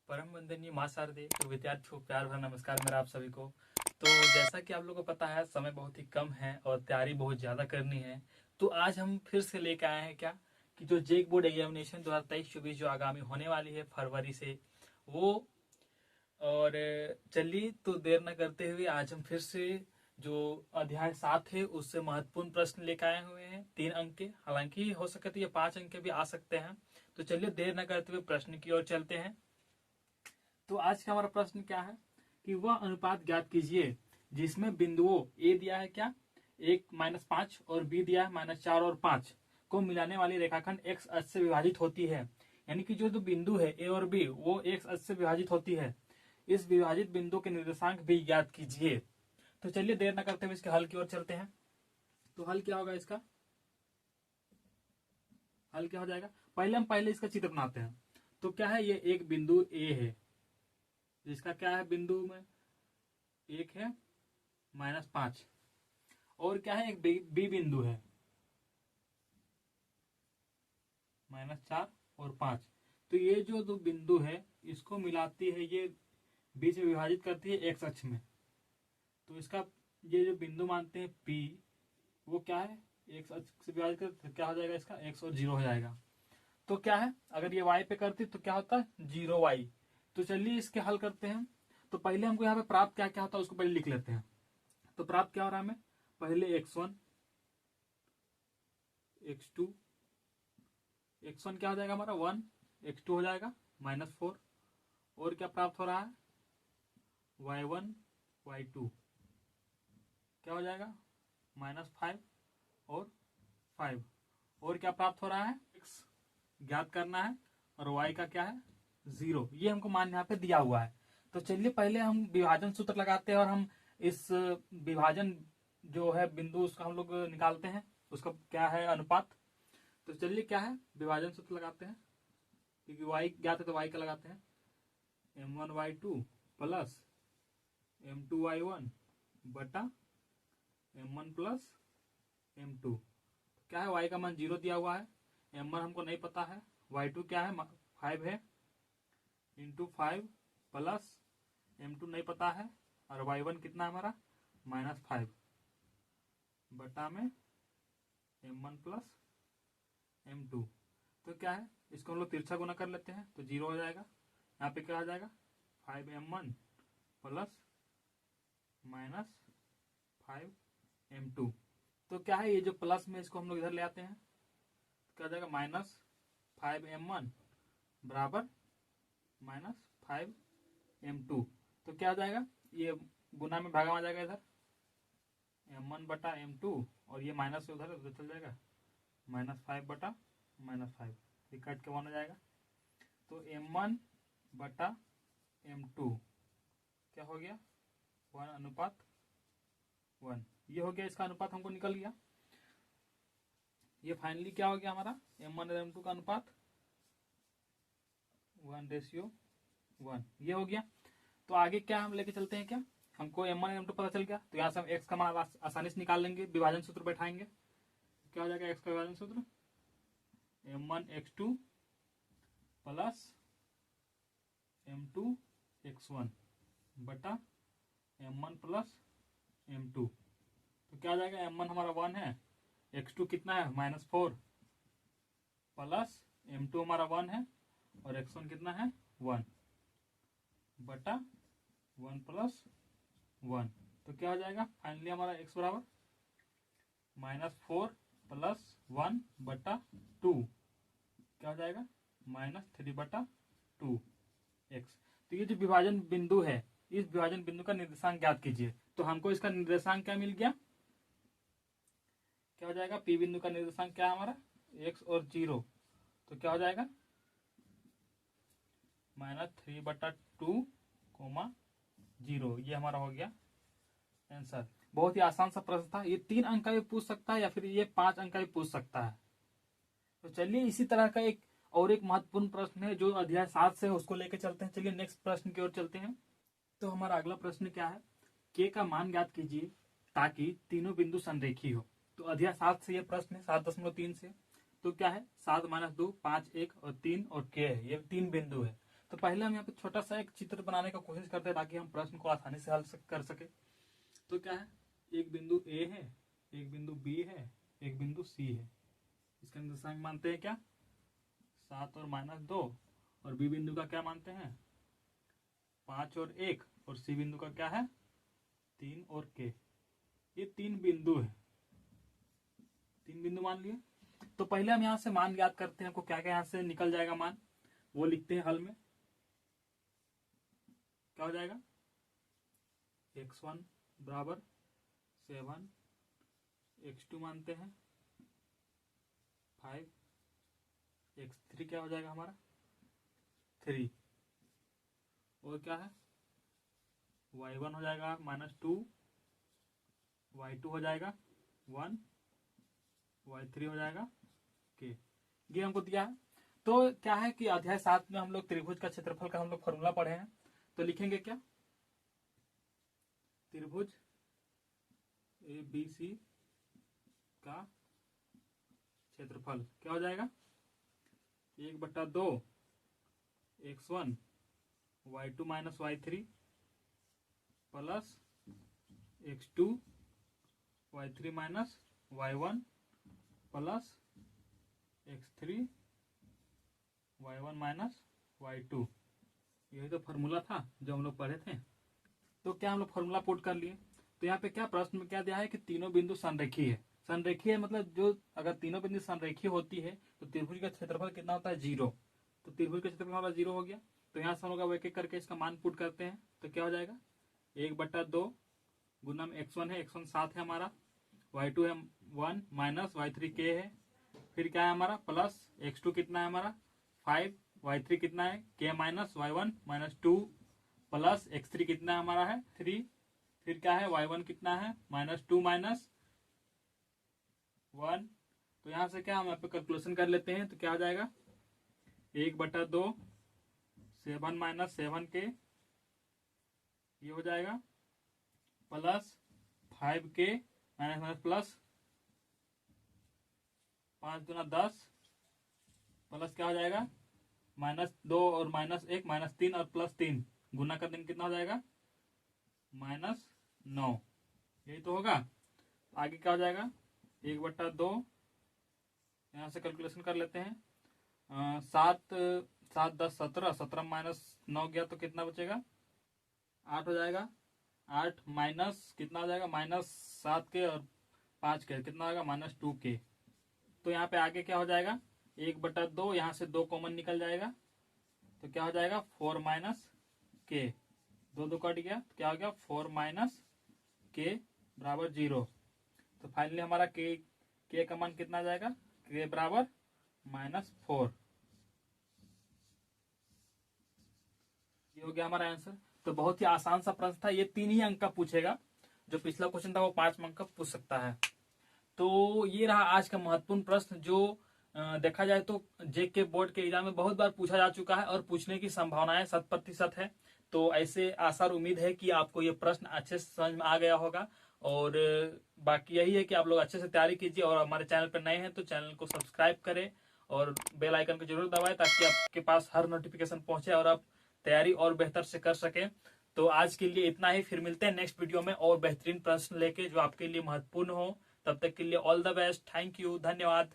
परम वंदनीय माँ शारदे तो विद्यार्थियों को प्यार भरा नमस्कार मेरा आप सभी को। तो जैसा कि आप लोगों को पता है समय बहुत ही कम है और तैयारी बहुत ज़्यादा करनी है। तो आज हम फिर से लेकर आए हैं क्या कि जो जेक बोर्ड एग्जामिनेशन 2023-24 जो आगामी होने वाली है फरवरी से वो। और चलिए तो देर न करते हुए आज हम फिर से जो अध्याय 7 है उससे महत्वपूर्ण प्रश्न लेकर आए हुए हैं 3 अंक के। हालांकि हो सके तो ये 5 अंक के भी आ सकते हैं। तो चलिए देर न करते हुए प्रश्न की ओर चलते हैं। तो आज का हमारा प्रश्न क्या है कि वह अनुपात ज्ञात कीजिए जिसमें बिंदुओं ए दिया है क्या 1-5 और बी दिया है -4 और 5 को मिलाने वाली रेखाखंड एक्स अक्ष से विभाजित होती है। यानी कि जो बिंदु है ए और बी वो एक्स अक्ष से विभाजित होती है। इस विभाजित बिंदु के निर्देशांक भी ज्ञात कीजिए। तो चलिए देर न करते हुए इसके हल की ओर चलते हैं। तो हल क्या होगा इसका? हल क्या हो जाएगा? पहले इसका चित्र बनाते हैं। तो क्या है, ये एक बिंदु ए है जिसका क्या है, बिंदु में एक है -5 और क्या है, एक बी बिंदु है -4 और 5। तो ये जो दो बिंदु है इसको मिलाती है, ये बीच में विभाजित करती है एक्स अक्ष में। तो इसका ये जो बिंदु मानते हैं पी वो क्या है, एक्स अक्ष से विभाजित कर क्या हो जाएगा, इसका एक्स और 0 हो जाएगा। तो क्या है, अगर ये वाई पे करती तो क्या होता है 0 y। तो चलिए इसके हल करते हैं। तो पहले हमको यहाँ पे प्राप्त क्या क्या होता है उसको पहले लिख लेते हैं। तो प्राप्त क्या हो रहा है हमें, पहले x1 x2, x1 क्या हो जाएगा हमारा 1, x2 हो जाएगा -4 और क्या प्राप्त हो रहा है y1 y2 क्या हो जाएगा -5 और 5 और क्या प्राप्त हो रहा है x ज्ञात करना है और y का क्या है 0। ये हमको मान यहाँ पे दिया हुआ है। तो चलिए पहले हम विभाजन सूत्र लगाते हैं और हम इस विभाजन जो है बिंदु उसका हम लोग निकालते हैं, उसका क्या है अनुपात। तो चलिए क्या है, विभाजन सूत्र लगाते हैं क्योंकि y ज्ञात है तो y का लगाते हैं m1y2 प्लस m2y1 बटा m1 प्लस m2। क्या है, y का मान 0 दिया हुआ है, m1 हमको नहीं पता है, y2 क्या है 5 है इंटू 5 प्लस m2 नहीं पता है और y1 कितना है हमारा -5 बटा में m1 प्लस m2। तो क्या है, इसको हम लोग तिरछा गुना कर लेते हैं तो 0 हो जाएगा। यहाँ पे क्या आ जाएगा 5m1 प्लस -5m2। तो क्या है, ये जो प्लस में इसको हम लोग इधर ले आते हैं तो क्या हो जाएगा -5m1 बराबर -5m2। तो क्या आ जाएगा, ये गुना में भागा में आ जाएगा इधर m1 बटा m2 और ये माइनस से उधर चल जाएगा -5 बटा -5, ये कट के 1 हो जाएगा। तो m1 बटा m2 क्या हो गया 1:1। ये हो गया, इसका अनुपात हमको निकल गया। ये फाइनली क्या हो गया हमारा m1 और m2 का अनुपात 1:1 ये हो गया। तो आगे क्या हम लेके चलते हैं, क्या हमको m1 और m2 पता चल गया तो यहाँ से हम x का मान आसानी से निकाल लेंगे, विभाजन सूत्र बैठाएंगे। क्या हो जाएगा x का विभाजन सूत्र m1x2 प्लस m2x1 बटा m1 प्लस m2। तो क्या आ जाएगा, m1 हमारा 1 है, x2 कितना है -4 प्लस m2 हमारा 1 है और x1 कितना है 1 बटा 1 प्लस 1। तो क्या हो जाएगा फाइनली हमारा x बराबर -4 प्लस 1 बटा 2 क्या हो जाएगा -3 बटा 2x। तो ये जो विभाजन बिंदु है इस विभाजन बिंदु का निर्देशांक ज्ञात कीजिए। तो हमको इसका निर्देशांक क्या मिल गया, क्या हो जाएगा, पी बिंदु का निर्देशांक क्या है हमारा x और 0। तो क्या हो जाएगा -3 बटा 2 0। ये हमारा हो गया आंसर। बहुत ही आसान सा प्रश्न था। ये 3 अंक का भी पूछ सकता है या फिर ये 5 अंक का भी पूछ सकता है। तो चलिए इसी तरह का एक महत्वपूर्ण प्रश्न है जो अध्याय 7 से है उसको लेकर चलते हैं। चलिए नेक्स्ट प्रश्न की ओर चलते हैं। तो हमारा अगला प्रश्न क्या है, के का मान ज्ञात कीजिए ताकि तीनों बिंदु संरेखी हो। तो अध्याय 7 से यह प्रश्न है 7.3 से। तो क्या है 7 - 2 5 1 और 3 और के है, ये 3 बिंदु है। तो पहले हम यहाँ पे छोटा सा एक चित्र बनाने का कोशिश करते हैं ताकि हम प्रश्न को आसानी से हल कर सके। तो क्या है, एक बिंदु ए है, एक बिंदु बी है, एक बिंदु सी है। इसका निर्देशांक मानते हैं क्या, 7 और -2। और बी बिंदु का क्या मानते हैं, 5 और 1। और सी बिंदु का क्या है, 3 और k। ये 3 बिंदु है, 3 बिंदु मान लिए। तो पहले हम यहाँ से मान याद करते हैं, आपको क्या क्या यहाँ से निकल जाएगा मान, वो लिखते हैं हल में। क्या हो जाएगा, x1 बराबर 7, x2 मानते हैं 5, x3 क्या हो जाएगा हमारा 3, और क्या है y1 हो जाएगा -2, y2 हो जाएगा 1, y3 हो जाएगा k। ये हमको दिया है। तो क्या है कि अध्याय 7 में हम लोग त्रिभुज का क्षेत्रफल का हम लोग फॉर्मूला पढ़े हैं। तो लिखेंगे क्या, त्रिभुज ABC का क्षेत्रफल क्या हो जाएगा, 1/2 x1 y2 - y3 plus x2 y3 - y1 plus x3 y1 - y2। यही तो फॉर्मूला था जो हम लोग पढ़े थे। तो क्या हम लोग फॉर्मूला पुट कर लिए। तो यहाँ पे क्या प्रश्न में क्या दिया है कि तीनों बिंदु संरेखीय है। संरेखीय मतलब जो अगर तीनों बिंदु संरेखीय होती है तो त्रिभुज का क्षेत्रफल कितना होता है, 0। तो त्रिभुज का क्षेत्रफल हमारा 0 हो गया। तो यहाँ से हम लोग एक एक करके इसका मान पुट करते हैं। तो क्या हो जाएगा, 1/2 गुना में x1 है, x1 7 है हमारा, y2 है 1 माइनस y3 k है, फिर क्या है हमारा प्लस x2 कितना है हमारा 5, y3 कितना है k minus y1 -2 plus x3 कितना है हमारा है 3, फिर क्या है y1 कितना है -2 माइनस 1। तो यहाँ से क्या हम यहाँ पे कैलकुलेशन कर लेते हैं। तो क्या हो जाएगा, 1/2 7 - 7k ये हो जाएगा प्लस 5k माइनस प्लस 5 दूना 10 प्लस क्या हो जाएगा -2 और -1 -3 और +3 गुना कर देंगे कितना हो जाएगा -9। यही तो होगा। आगे क्या हो जाएगा, 1/2 यहाँ से कैलकुलेशन कर लेते हैं। 7 7 10 17 17 -9 गया तो कितना बचेगा 8 हो जाएगा। 8 माइनस कितना हो जाएगा -7k और 5k कितना होगा -2k। तो यहाँ पे आगे क्या हो जाएगा, 1/2 यहाँ से 2 कॉमन निकल जाएगा। तो क्या हो जाएगा 4 - k, 2 कट गया तो क्या हो गया 4 - k बराबर 0। तो फाइनली हमारा k का मान कितना आ जाएगा, k बराबर -4। ये हो गया हमारा आंसर। तो बहुत ही आसान सा प्रश्न था। ये 3 ही अंक का पूछेगा। जो पिछला क्वेश्चन था वो 5 अंक का पूछ सकता है। तो ये रहा आज का महत्वपूर्ण प्रश्न जो देखा जाए तो जेके बोर्ड के एग्जाम में बहुत बार पूछा जा चुका है और पूछने की संभावनाएं 100% है। तो ऐसे आशा और उम्मीद है कि आपको ये प्रश्न अच्छे से समझ में आ गया होगा। और बाकी यही है कि आप लोग अच्छे से तैयारी कीजिए और हमारे चैनल पर नए हैं तो चैनल को सब्सक्राइब करें और बेल आइकन को जरूर दबाएं ताकि आपके पास हर नोटिफिकेशन पहुंचे और आप तैयारी और बेहतर से कर सकें। तो आज के लिए इतना ही, फिर मिलते हैं नेक्स्ट वीडियो में और बेहतरीन प्रश्न लेके जो आपके लिए महत्वपूर्ण हो। तब तक के लिए all the best, thank you, धन्यवाद।